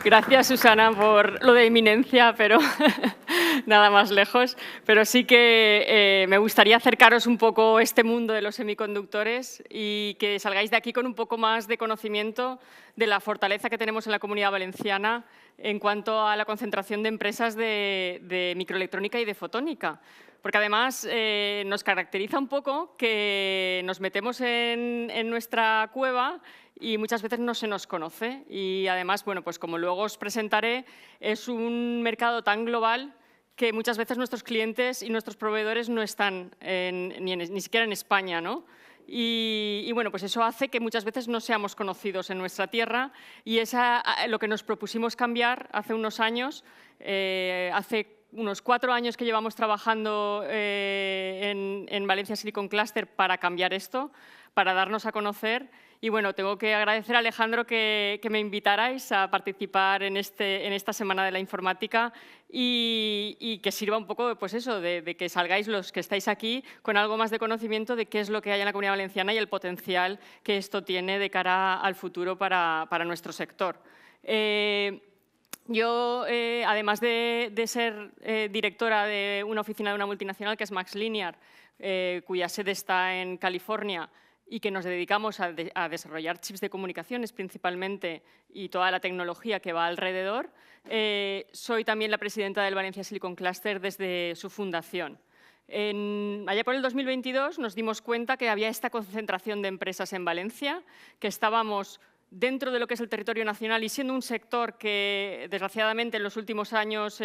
Gracias, Susana, por lo de eminencia, pero nada más lejos. Pero sí que me gustaría acercaros un poco este mundo de los semiconductores y que salgáis de aquí con un poco más de conocimiento de la fortaleza que tenemos en la Comunidad Valenciana en cuanto a la concentración de empresas de microelectrónica y de fotónica. Porque además nos caracteriza un poco que nos metemos en nuestra cueva y muchas veces no se nos conoce. Y además, bueno, pues como luego os presentaré, es un mercado tan global que muchas veces nuestros clientes y nuestros proveedores no están ni siquiera en España, ¿no? Y bueno, pues eso hace que muchas veces no seamos conocidos en nuestra tierra y es lo que nos propusimos cambiar hace unos años, hace unos 4 años que llevamos trabajando en Valencia Silicon Cluster para cambiar esto, para darnos a conocer. Y bueno, tengo que agradecer a Alejandro que me invitarais a participar en esta Semana de la Informática y que sirva un poco pues eso, de que salgáis los que estáis aquí con algo más de conocimiento de qué es lo que hay en la Comunidad Valenciana y el potencial que esto tiene de cara al futuro para nuestro sector. Yo, además de ser directora de una oficina de una multinacional que es MaxLinear, cuya sede está en California, y que nos dedicamos a desarrollar chips de comunicaciones principalmente y toda la tecnología que va alrededor, soy también la presidenta del Valencia Silicon Cluster desde su fundación. Allá por el 2022 nos dimos cuenta que había esta concentración de empresas en Valencia, que estábamos dentro de lo que es el territorio nacional y siendo un sector que, desgraciadamente, en los últimos años,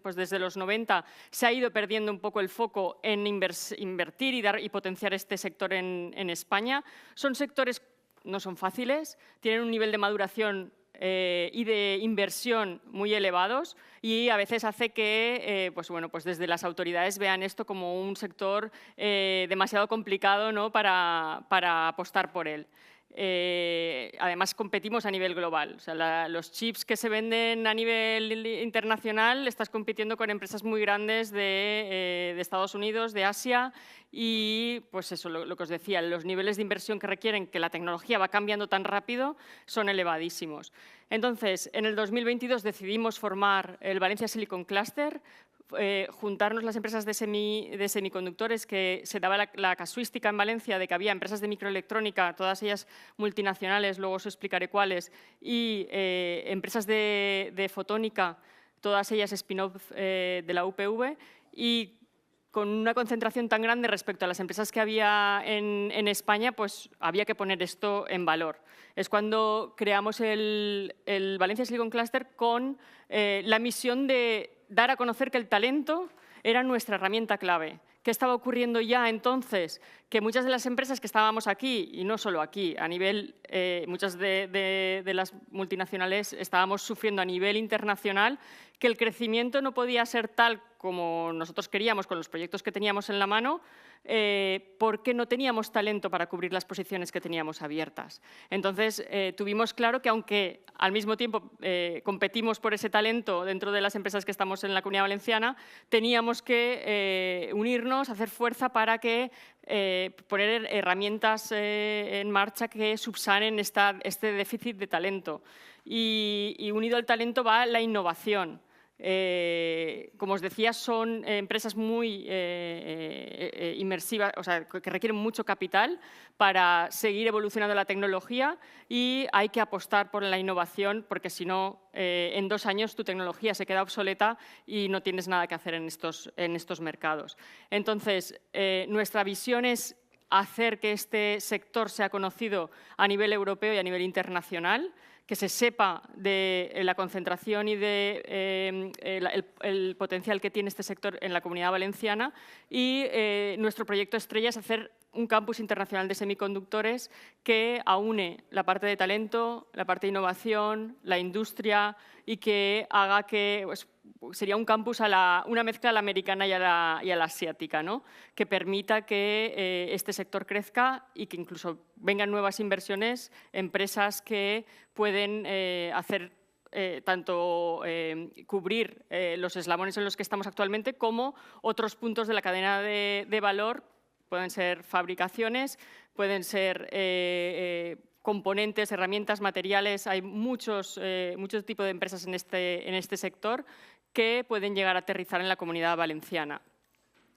pues desde los 90, se ha ido perdiendo un poco el foco en invertir y potenciar este sector en España. Son sectores, no son fáciles, tienen un nivel de maduración y de inversión muy elevados y a veces hace que pues desde las autoridades vean esto como un sector demasiado complicado, ¿no?, para apostar por él. Además, competimos a nivel global. O sea, los chips que se venden a nivel internacional, estás compitiendo con empresas muy grandes de Estados Unidos, de Asia y, pues eso, lo que os decía, los niveles de inversión que requieren, que la tecnología va cambiando tan rápido, son elevadísimos. Entonces, en el 2022 decidimos formar el Valencia Silicon Cluster, juntarnos las empresas de semiconductores, que se daba la casuística en Valencia de que había empresas de microelectrónica, todas ellas multinacionales, luego os explicaré cuáles, y empresas de fotónica, todas ellas spin-off de la UPV, y con una concentración tan grande respecto a las empresas que había en España, pues había que poner esto en valor. Es cuando creamos el Valencia Silicon Cluster con la misión de dar a conocer que el talento era nuestra herramienta clave. ¿Qué estaba ocurriendo ya entonces? Que muchas de las empresas que estábamos aquí, y no solo aquí, a nivel, muchas de las multinacionales estábamos sufriendo a nivel internacional, que el crecimiento no podía ser tal como nosotros queríamos con los proyectos que teníamos en la mano, porque no teníamos talento para cubrir las posiciones que teníamos abiertas. Entonces, tuvimos claro que aunque al mismo tiempo competimos por ese talento dentro de las empresas que estamos en la Comunidad Valenciana, teníamos que unirnos, hacer fuerza para que poner herramientas en marcha que subsanen este déficit de talento. Y unido al talento va la innovación. Como os decía, son empresas muy inmersivas, o sea, que requieren mucho capital para seguir evolucionando la tecnología y hay que apostar por la innovación porque si no, en 2 años tu tecnología se queda obsoleta y no tienes nada que hacer en estos mercados. Entonces, nuestra visión es hacer que este sector sea conocido a nivel europeo y a nivel internacional, que se sepa de la concentración y el potencial que tiene este sector en la Comunidad Valenciana y nuestro proyecto estrella es hacer un campus internacional de semiconductores que aúne la parte de talento, la parte de innovación, la industria y que haga que pues, sería un campus una mezcla a la americana y a la asiática, ¿no? Que permita que este sector crezca y que incluso vengan nuevas inversiones, empresas que pueden hacer tanto cubrir los eslabones en los que estamos actualmente como otros puntos de la cadena de valor. Pueden ser fabricaciones, pueden ser componentes, herramientas, materiales. Hay muchos tipos de empresas en este sector que pueden llegar a aterrizar en la Comunidad Valenciana.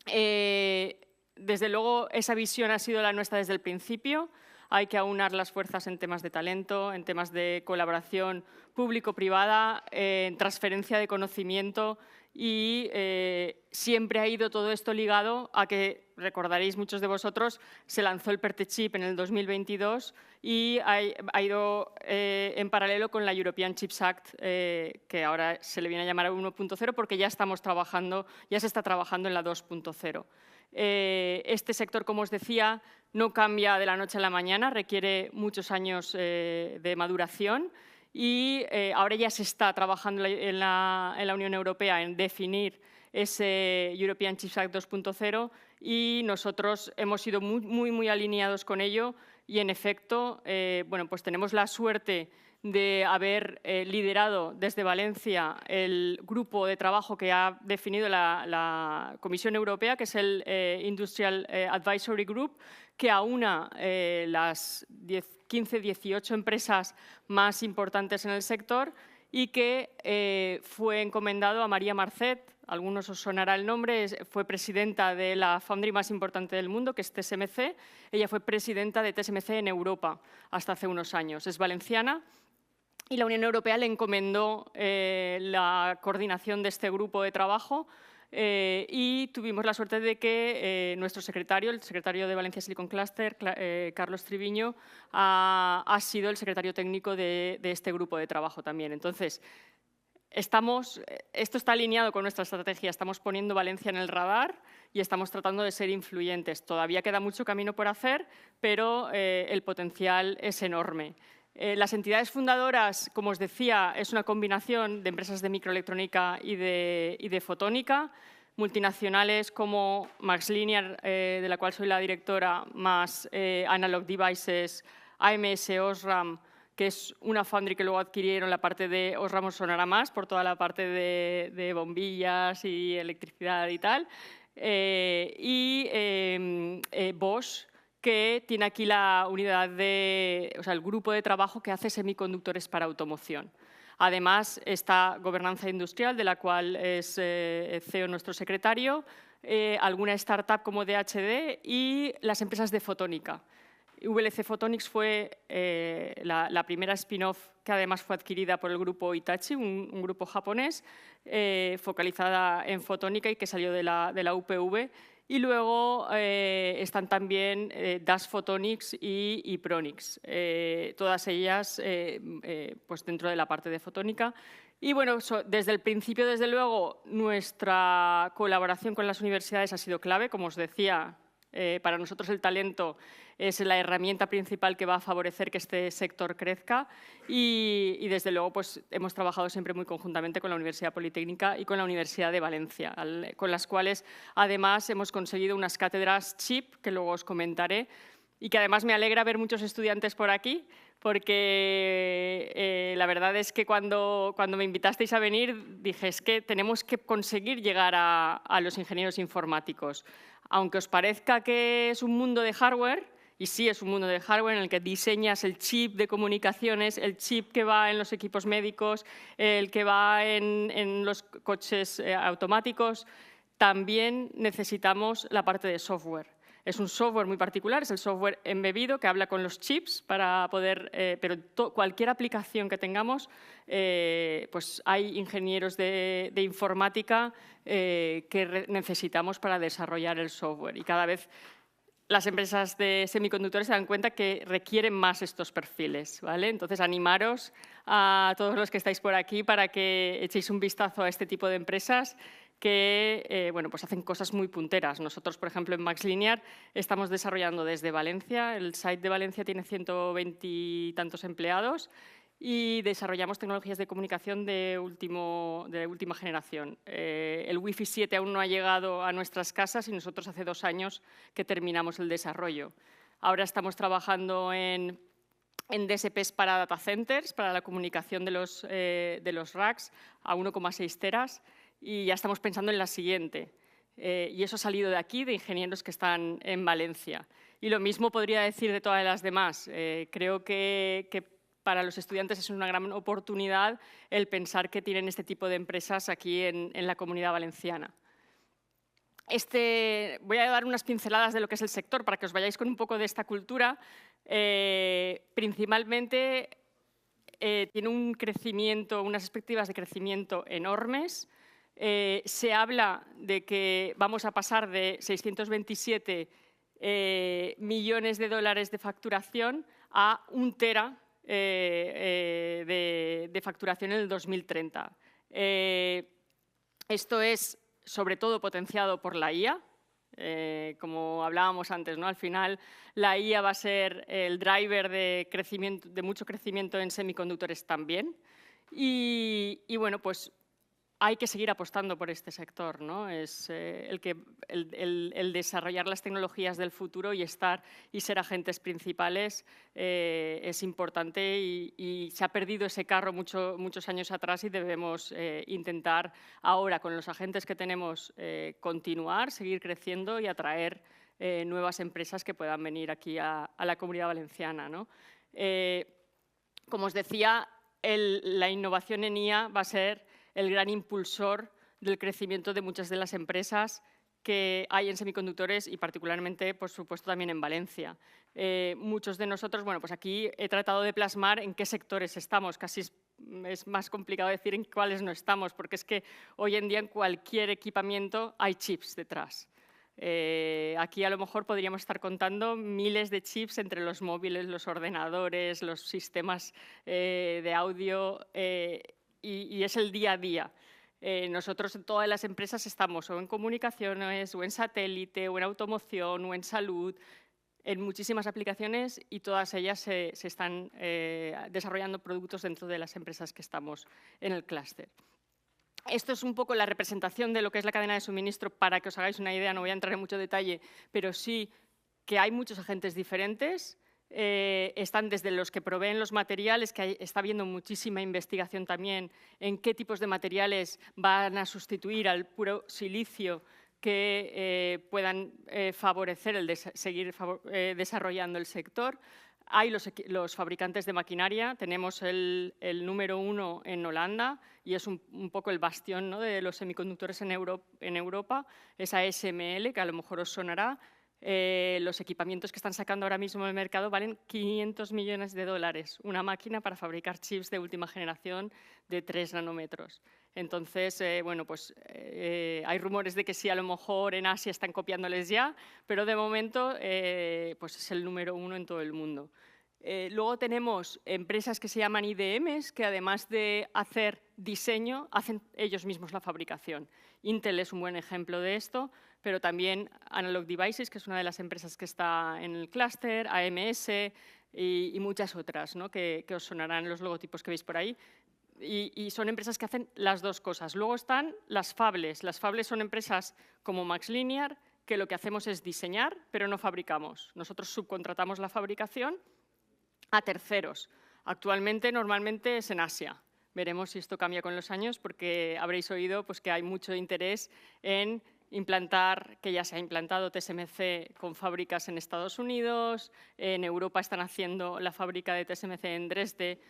Desde luego, esa visión ha sido la nuestra desde el principio. Hay que aunar las fuerzas en temas de talento, en temas de colaboración público-privada, en transferencia de conocimiento y siempre ha ido todo esto ligado a que, recordaréis muchos de vosotros, se lanzó el PERTE-Chip en el 2022 y ha ido en paralelo con la European Chips Act, que ahora se le viene a llamar 1.0 porque ya se está trabajando en la 2.0. Este sector, como os decía, no cambia de la noche a la mañana, requiere muchos años de maduración y ahora ya se está trabajando en la Unión Europea en definir ese European Chips Act 2.0 y nosotros hemos sido muy alineados con ello y, en efecto, bueno, pues tenemos la suerte de haber liderado desde Valencia el grupo de trabajo que ha definido la Comisión Europea, que es el Industrial Advisory Group, que aúna las 15, 18 empresas más importantes en el sector y que fue encomendado a María Marcet. Algunos os sonará el nombre, fue presidenta de la foundry más importante del mundo, que es TSMC. Ella fue presidenta de TSMC en Europa hasta hace unos años. Es valenciana. Y la Unión Europea le encomendó la coordinación de este grupo de trabajo y tuvimos la suerte de que nuestro secretario, el secretario de Valencia Silicon Cluster, Carlos Triviño, ha sido el secretario técnico de este grupo de trabajo también. Entonces, esto está alineado con nuestra estrategia, estamos poniendo Valencia en el radar y estamos tratando de ser influyentes. Todavía queda mucho camino por hacer, pero el potencial es enorme. Las entidades fundadoras, como os decía, es una combinación de empresas de microelectrónica y de fotónica, multinacionales como MaxLinear, de la cual soy la directora, más Analog Devices, AMS Osram, que es una foundry que luego adquirieron la parte de Osram, os sonará más por toda la parte de bombillas y electricidad y tal, y Bosch, que tiene aquí la unidad el grupo de trabajo que hace semiconductores para automoción. Además, está Gobernanza Industrial, de la cual es CEO nuestro secretario, alguna startup como DHD y las empresas de fotónica. VLC Photonics fue la primera spin-off que además fue adquirida por el grupo Hitachi, un grupo japonés focalizada en fotónica y que salió de la UPV. Y luego están también Das Photonics y Pronix, todas ellas pues dentro de la parte de fotónica. Y bueno, desde el principio, desde luego, nuestra colaboración con las universidades ha sido clave. Como os decía, para nosotros el talento es la herramienta principal que va a favorecer que este sector crezca y desde luego pues, hemos trabajado siempre muy conjuntamente con la Universidad Politécnica y con la Universidad de Valencia, con las cuales además hemos conseguido unas cátedras CHIP, que luego os comentaré, y que además me alegra ver muchos estudiantes por aquí, porque la verdad es que cuando me invitasteis a venir dije es que tenemos que conseguir llegar a los ingenieros informáticos. Aunque os parezca que es un mundo de hardware, y sí es un mundo de hardware en el que diseñas el chip de comunicaciones, el chip que va en los equipos médicos, el que va en los coches automáticos, también necesitamos la parte de software. Es un software muy particular, es el software embebido que habla con los chips para poder, pero cualquier aplicación que tengamos, pues hay ingenieros de informática que necesitamos para desarrollar el software y cada vez las empresas de semiconductores se dan cuenta que requieren más estos perfiles, ¿vale? Entonces, animaros a todos los que estáis por aquí para que echéis un vistazo a este tipo de empresas que bueno, pues hacen cosas muy punteras. Nosotros, por ejemplo, en MaxLinear estamos desarrollando desde Valencia. El site de Valencia tiene 120 y tantos empleados y desarrollamos tecnologías de comunicación de última generación. El Wi-Fi 7 aún no ha llegado a nuestras casas y nosotros hace 2 años que terminamos el desarrollo. Ahora estamos trabajando en en DSPs para data centers, para la comunicación de los racks a 1,6 teras, y ya estamos pensando en la siguiente. Y eso ha salido de aquí, de ingenieros que están en Valencia. Y lo mismo podría decir de todas las demás. Creo que para los estudiantes es una gran oportunidad el pensar que tienen este tipo de empresas aquí en la Comunidad Valenciana. Voy a dar unas pinceladas de lo que es el sector para que os vayáis con un poco de esta cultura. Principalmente tiene un crecimiento, unas perspectivas de crecimiento enormes. Se habla de que vamos a pasar de 627 millones de dólares de facturación a 1 tera de facturación en el 2030. Esto es sobre todo potenciado por la IA. Como hablábamos antes, ¿no? Al final la IA va a ser el driver de mucho crecimiento en semiconductores también. Y bueno, pues hay que seguir apostando por este sector, ¿no? Es el desarrollar las tecnologías del futuro y ser agentes principales es importante y se ha perdido ese carro muchos años atrás y debemos intentar ahora, con los agentes que tenemos, continuar, seguir creciendo y atraer nuevas empresas que puedan venir aquí a la Comunidad Valenciana, ¿no? Como os decía, la innovación en IA va a ser el gran impulsor del crecimiento de muchas de las empresas que hay en semiconductores y particularmente, por supuesto, también en Valencia. Muchos de nosotros, bueno, pues aquí he tratado de plasmar en qué sectores estamos. Casi es más complicado decir en cuáles no estamos, porque es que hoy en día en cualquier equipamiento hay chips detrás. Aquí a lo mejor podríamos estar contando miles de chips entre los móviles, los ordenadores, los sistemas de audio, y es el día a día. Nosotros en todas las empresas estamos o en comunicaciones, o en satélite, o en automoción, o en salud, en muchísimas aplicaciones y todas ellas se están desarrollando productos dentro de las empresas que estamos en el clúster. Esto es un poco la representación de lo que es la cadena de suministro para que os hagáis una idea. No voy a entrar en mucho detalle, pero sí que hay muchos agentes diferentes. Están desde los que proveen los materiales, que está habiendo muchísima investigación también en qué tipos de materiales van a sustituir al puro silicio que puedan favorecer el seguir desarrollando el sector. Hay los fabricantes de maquinaria, tenemos el número 1 en Holanda y es un poco el bastión, ¿no?, de los semiconductores en Europa, esa ASML, que a lo mejor os sonará. Los equipamientos que están sacando ahora mismo en el mercado valen 500 millones de dólares, una máquina para fabricar chips de última generación de 3 nanómetros. Entonces, bueno, pues hay rumores de que sí, a lo mejor en Asia están copiándoles ya, pero de momento pues es el número 1 en todo el mundo. Luego tenemos empresas que se llaman IDMs, que además de hacer diseño, hacen ellos mismos la fabricación. Intel es un buen ejemplo de esto, pero también Analog Devices, que es una de las empresas que está en el clúster, AMS y muchas otras, ¿no?, que os sonarán los logotipos que veis por ahí. Y son empresas que hacen las dos cosas. Luego están las fables. Las fables son empresas como MaxLinear, que lo que hacemos es diseñar, pero no fabricamos. Nosotros subcontratamos la fabricación a terceros. Actualmente, normalmente es en Asia. Veremos si esto cambia con los años, porque habréis oído pues, que hay mucho interés en implantar, que ya se ha implantado TSMC con fábricas en Estados Unidos. En Europa están haciendo la fábrica de TSMC en Dresde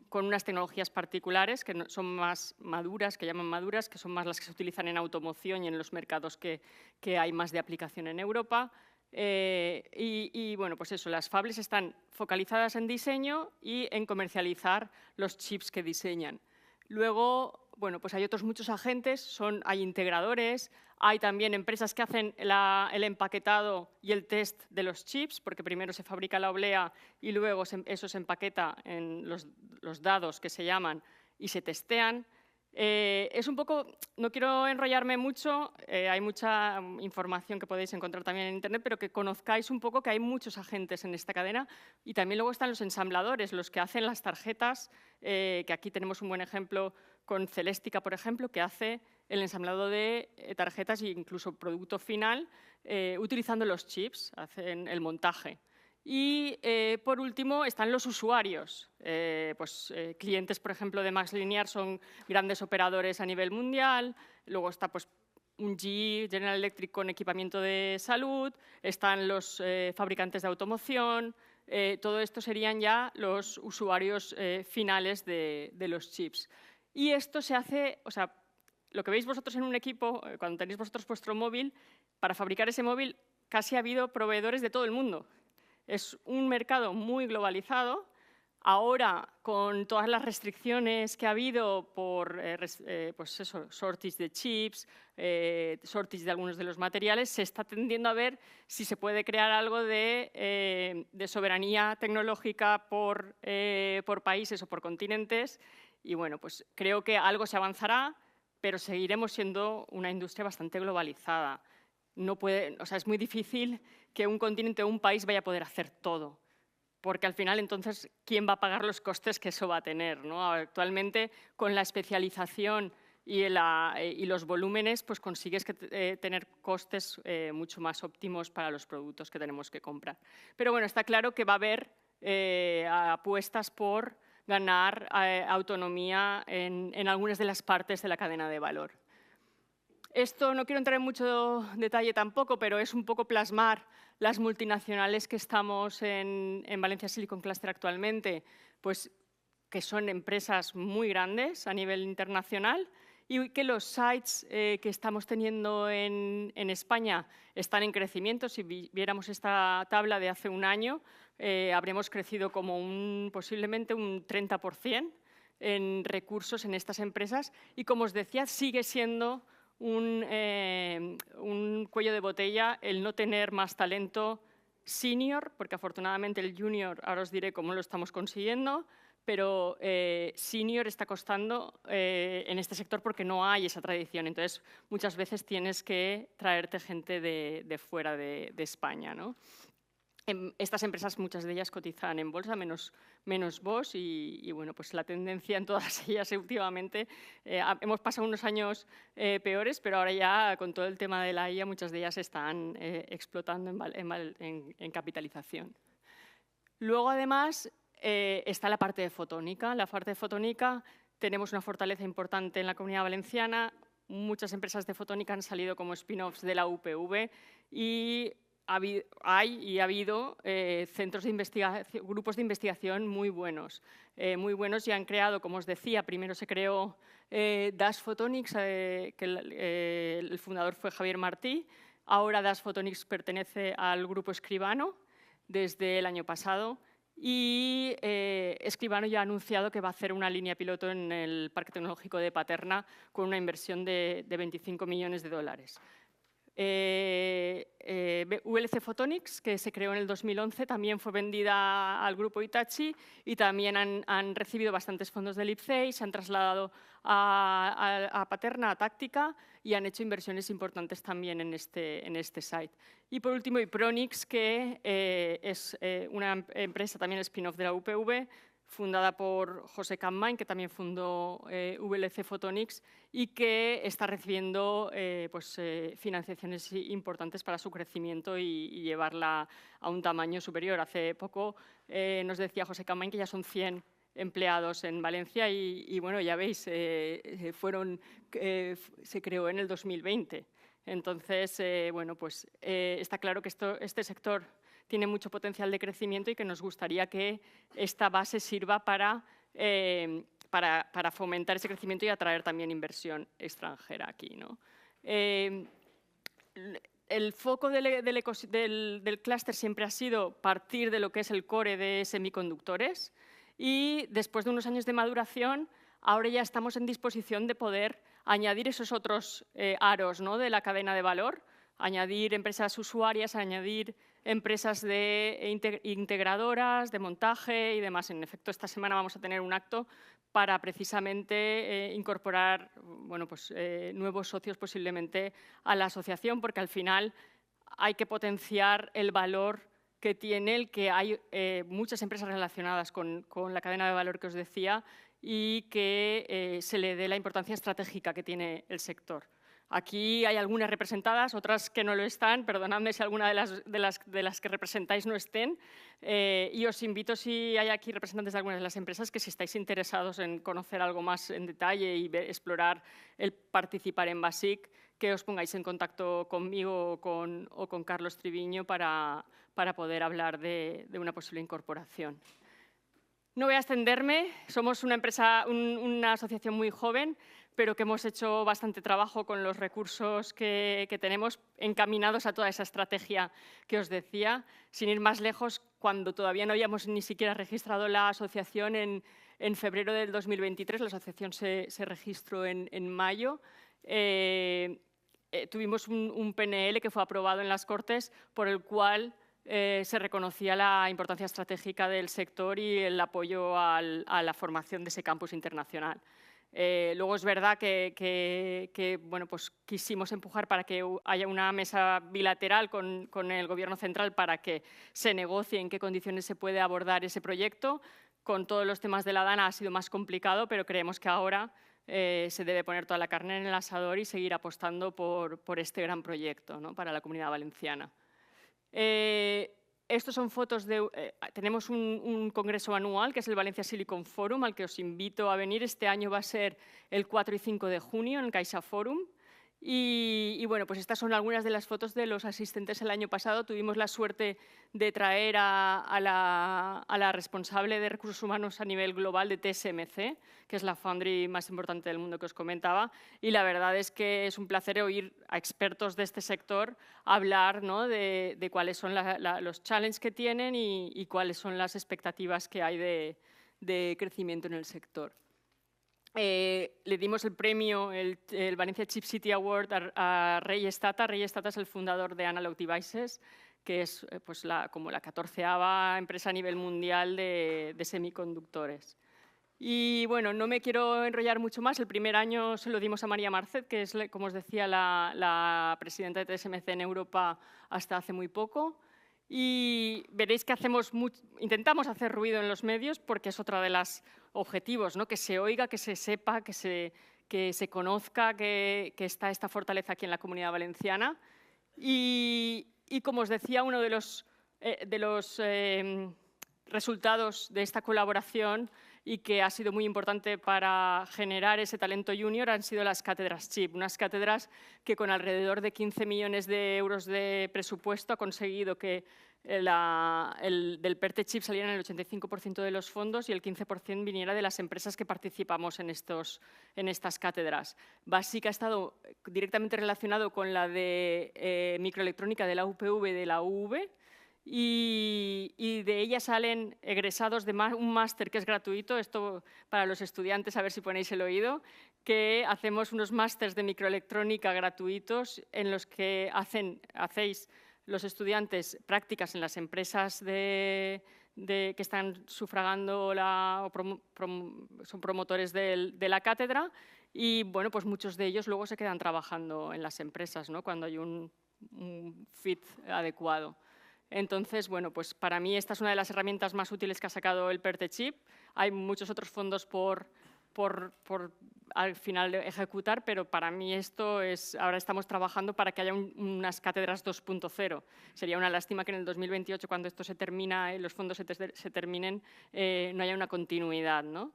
con unas tecnologías particulares que son más maduras, que llaman maduras, que son más las que se utilizan en automoción y en los mercados que hay más de aplicación en Europa. Y bueno, pues eso, las fables están focalizadas en diseño y en comercializar los chips que diseñan. Luego, bueno, pues hay otros muchos agentes, hay integradores, hay también empresas que hacen el empaquetado y el test de los chips, porque primero se fabrica la oblea y luego eso se empaqueta en los dados que se llaman y se testean. Es un poco, no quiero enrollarme mucho, hay mucha información que podéis encontrar también en Internet, pero que conozcáis un poco que hay muchos agentes en esta cadena y también luego están los ensambladores, los que hacen las tarjetas, que aquí tenemos un buen ejemplo con Celestica, por ejemplo, que hace el ensamblado de tarjetas e incluso producto final utilizando los chips, hacen el montaje. Y, por último, están los usuarios. Clientes, por ejemplo, de MaxLinear son grandes operadores a nivel mundial. Luego está pues, un GE, General Electric, con equipamiento de salud. Están los fabricantes de automoción. Todo esto serían ya los usuarios finales de los chips. Y esto se hace, o sea, lo que veis vosotros en un equipo, cuando tenéis vosotros vuestro móvil, para fabricar ese móvil casi ha habido proveedores de todo el mundo. Es un mercado muy globalizado. Ahora, con todas las restricciones que ha habido por shortage de chips, shortage de algunos de los materiales, se está tendiendo a ver si se puede crear algo de soberanía tecnológica por países o por continentes. Y bueno, pues creo que algo se avanzará, pero seguiremos siendo una industria bastante globalizada. Es muy difícil que un continente o un país vaya a poder hacer todo, porque al final, entonces, ¿quién va a pagar los costes que eso va a tener, ¿no? Actualmente, con la especialización y los volúmenes, pues consigues tener costes mucho más óptimos para los productos que tenemos que comprar. Pero bueno, está claro que va a haber apuestas por ganar autonomía en algunas de las partes de la cadena de valor. Esto no quiero entrar en mucho detalle tampoco, pero es un poco plasmar las multinacionales que estamos en Valencia Silicon Cluster actualmente, pues que son empresas muy grandes a nivel internacional y que los sites que estamos teniendo en España están en crecimiento. Si viéramos esta tabla de hace un año, habremos crecido como posiblemente un 30% en recursos en estas empresas y, como os decía, sigue siendo un cuello de botella el no tener más talento senior, porque afortunadamente el junior, ahora os diré cómo lo estamos consiguiendo, pero senior está costando en este sector porque no hay esa tradición. Entonces, muchas veces tienes que traerte gente de fuera de España, ¿no? Estas empresas, muchas de ellas cotizan en bolsa, menos Bosch, y bueno, pues la tendencia en todas ellas últimamente, hemos pasado unos años peores, pero ahora ya con todo el tema de la IA, muchas de ellas están explotando en capitalización. Luego, además, está la parte de fotónica. La parte de fotónica, tenemos una fortaleza importante en la Comunidad Valenciana. Muchas empresas de fotónica han salido como spin-offs de la UPV y ha habido centros de investigación, grupos de investigación muy buenos y han creado, como os decía, primero se creó Dash Photonics, que el fundador fue Javier Martí. Ahora Dash Photonics pertenece al grupo Escribano desde el año pasado y Escribano ya ha anunciado que va a hacer una línea piloto en el Parque Tecnológico de Paterna con una inversión de 25 millones de dólares. VLC Photonics, que se creó en el 2011, también fue vendida al grupo Hitachi y también han recibido bastantes fondos del IPCEI, se han trasladado a Paterna, a Táctica, y han hecho inversiones importantes también en este site. Y por último, Ipronix, que es una empresa también spin-off de la UPV, fundada por José Campmany, que también fundó VLC Photonics y que está recibiendo financiaciones importantes para su crecimiento y llevarla a un tamaño superior. Hace poco nos decía José Campmany que ya son 100 empleados en Valencia y bueno, ya veis, se creó en el 2020. Entonces, bueno, pues está claro que este sector tiene mucho potencial de crecimiento y que nos gustaría que esta base sirva para fomentar ese crecimiento y atraer también inversión extranjera aquí, ¿no? El foco del clúster siempre ha sido partir de lo que es el core de semiconductores y después de unos años de maduración, ahora ya estamos en disposición de poder añadir esos otros aros, ¿no?, de la cadena de valor, añadir empresas usuarias, añadir empresas integradoras, de montaje y demás. En efecto, esta semana vamos a tener un acto para precisamente incorporar nuevos socios posiblemente a la asociación, porque al final hay que potenciar el valor que tiene el que hay muchas empresas relacionadas con la cadena de valor que os decía y que se le dé la importancia estratégica que tiene el sector. Aquí hay algunas representadas, otras que no lo están. Perdonadme si alguna de las que representáis no estén. Y os invito, si hay aquí representantes de algunas de las empresas, que si estáis interesados en conocer algo más en detalle y explorar el participar en BASIC, que os pongáis en contacto conmigo o con Carlos Triviño para poder hablar de una posible incorporación. No voy a extenderme. Somos una empresa, una asociación muy joven, pero que hemos hecho bastante trabajo con los recursos que tenemos encaminados a toda esa estrategia que os decía. Sin ir más lejos, cuando todavía no habíamos ni siquiera registrado la asociación en febrero del 2023, la asociación se registró en mayo, tuvimos un PNL que fue aprobado en las Cortes por el cual se reconocía la importancia estratégica del sector y el apoyo a la formación de ese campus internacional. Luego es verdad que bueno, pues quisimos empujar para que haya una mesa bilateral con el Gobierno central para que se negocie en qué condiciones se puede abordar ese proyecto. Con todos los temas de la DANA ha sido más complicado, pero creemos que ahora se debe poner toda la carne en el asador y seguir apostando por este gran proyecto, ¿no?, para la Comunidad Valenciana. Estos son fotos de... tenemos un congreso anual, que es el Valencia Silicon Forum, al que os invito a venir. Este año va a ser el 4 y 5 de junio en el Caixa Forum. Y bueno, pues estas son algunas de las fotos de los asistentes el año pasado. Tuvimos la suerte de traer a la responsable de recursos humanos a nivel global de TSMC, que es la foundry más importante del mundo que os comentaba, y la verdad es que es un placer oír a expertos de este sector hablar, ¿no?, de cuáles son los challenges que tienen y cuáles son las expectativas que hay de crecimiento en el sector. Le dimos el premio, el Valencia Chip City Award a Rey Estata. Rey Estata es el fundador de Analog Devices, que es pues como la 14ª empresa a nivel mundial de semiconductores. Y bueno, no me quiero enrollar mucho más. El primer año se lo dimos a María Marcet, que es, como os decía, la presidenta de TSMC en Europa hasta hace muy poco. Y veréis que intentamos hacer ruido en los medios porque es otra de los objetivos, ¿no?, que se oiga, que se sepa, que se conozca que está esta fortaleza aquí en la Comunidad Valenciana. Y como os decía, uno de los resultados de esta colaboración y que ha sido muy importante para generar ese talento junior han sido las cátedras CHIP, unas cátedras que con alrededor de 15 millones de euros de presupuesto ha conseguido que del PERTE CHIP salieran el 85% de los fondos y el 15% viniera de las empresas que participamos en estas cátedras. BASIC ha estado directamente relacionado con la de microelectrónica de la UPV y de la UV, y de ella salen egresados de un máster que es gratuito, esto para los estudiantes, a ver si ponéis el oído, que hacemos unos másters de microelectrónica gratuitos en los que hacéis los estudiantes prácticas en las empresas que están sufragando son promotores de la cátedra, y bueno, pues muchos de ellos luego se quedan trabajando en las empresas, ¿no?, cuando hay un fit adecuado. Entonces, bueno, pues para mí esta es una de las herramientas más útiles que ha sacado el PERTE CHIP. Hay muchos otros fondos por al final ejecutar, pero para mí esto es... Ahora estamos trabajando para que haya unas cátedras 2.0. Sería una lástima que en el 2028, cuando esto se termina y los fondos se terminen, no haya una continuidad, ¿no?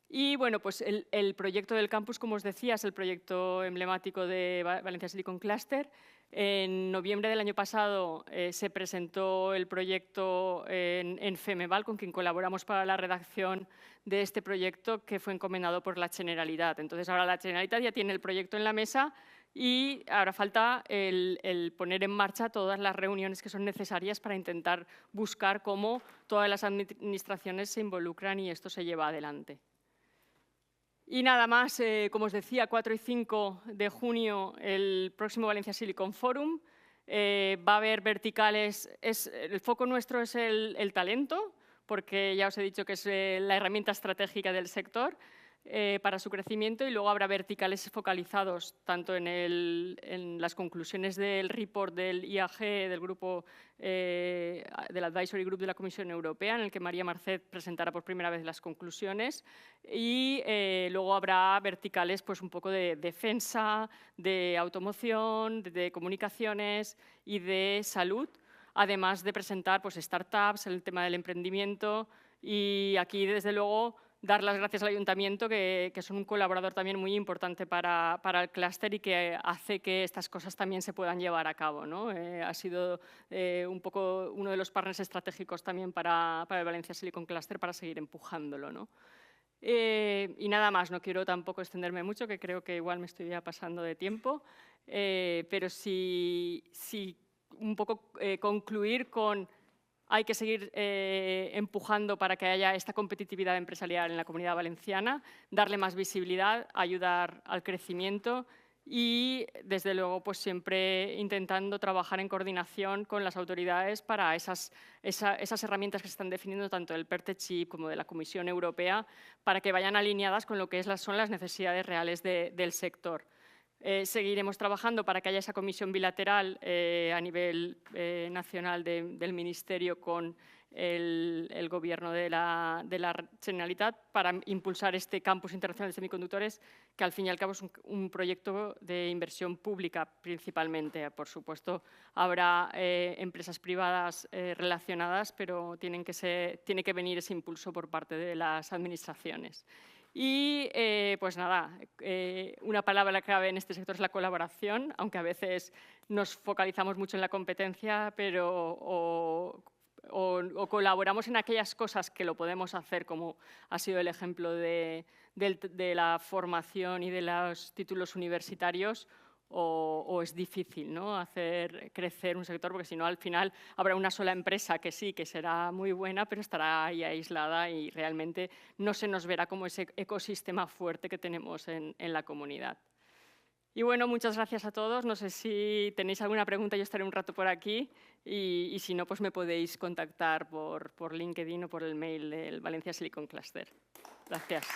Y bueno, pues el proyecto del campus, como os decía, es el proyecto emblemático de Valencia Silicon Cluster. En noviembre del año pasado se presentó el proyecto en FEMEVAL, con quien colaboramos para la redacción de este proyecto, que fue encomendado por la Generalitat. Entonces, ahora la Generalitat ya tiene el proyecto en la mesa y ahora falta el poner en marcha todas las reuniones que son necesarias para intentar buscar cómo todas las administraciones se involucran y esto se lleva adelante. Y nada más, como os decía, 4 y 5 de junio, el próximo Valencia Silicon Forum. Va a haber verticales. El foco nuestro es el talento, porque ya os he dicho que es la herramienta estratégica del sector. para su crecimiento, y luego habrá verticales focalizados tanto en las conclusiones del report del IAG, del grupo del Advisory Group de la Comisión Europea, en el que María Marcet presentará por primera vez las conclusiones, y luego habrá verticales pues, un poco de defensa, de automoción, de comunicaciones y de salud, además de presentar pues, startups, el tema del emprendimiento, y aquí, desde luego, dar las gracias al Ayuntamiento, que son un colaborador también muy importante para el clúster y que hace que estas cosas también se puedan llevar a cabo, ¿no? Ha sido un poco uno de los partners estratégicos también para el Valencia Silicon Cluster para seguir empujándolo, ¿no? Y nada más, no quiero tampoco extenderme mucho, que creo que igual me estoy ya pasando de tiempo, pero sí un poco concluir con: hay que seguir empujando para que haya esta competitividad empresarial en la Comunidad Valenciana, darle más visibilidad, ayudar al crecimiento y, desde luego, pues siempre intentando trabajar en coordinación con las autoridades para esas herramientas que se están definiendo tanto del PERTE Chip como de la Comisión Europea, para que vayan alineadas con lo que son las necesidades reales del sector. Seguiremos trabajando para que haya esa comisión bilateral a nivel nacional del Ministerio con el Gobierno de la Generalitat para impulsar este campus internacional de semiconductores, que al fin y al cabo es un proyecto de inversión pública principalmente. Por supuesto, habrá empresas privadas relacionadas, pero tiene que venir ese impulso por parte de las administraciones. Y pues nada, una palabra clave en este sector es la colaboración, aunque a veces nos focalizamos mucho en la competencia, pero o colaboramos en aquellas cosas que lo podemos hacer, como ha sido el ejemplo de la formación y de los títulos universitarios, o es difícil, ¿no?, hacer crecer un sector, porque si no, al final habrá una sola empresa que sí, que será muy buena, pero estará ahí aislada y realmente no se nos verá como ese ecosistema fuerte que tenemos en la comunidad. Y bueno, muchas gracias a todos. No sé si tenéis alguna pregunta, yo estaré un rato por aquí, y si no, pues me podéis contactar por LinkedIn o por el mail del Valencia Silicon Cluster. Gracias.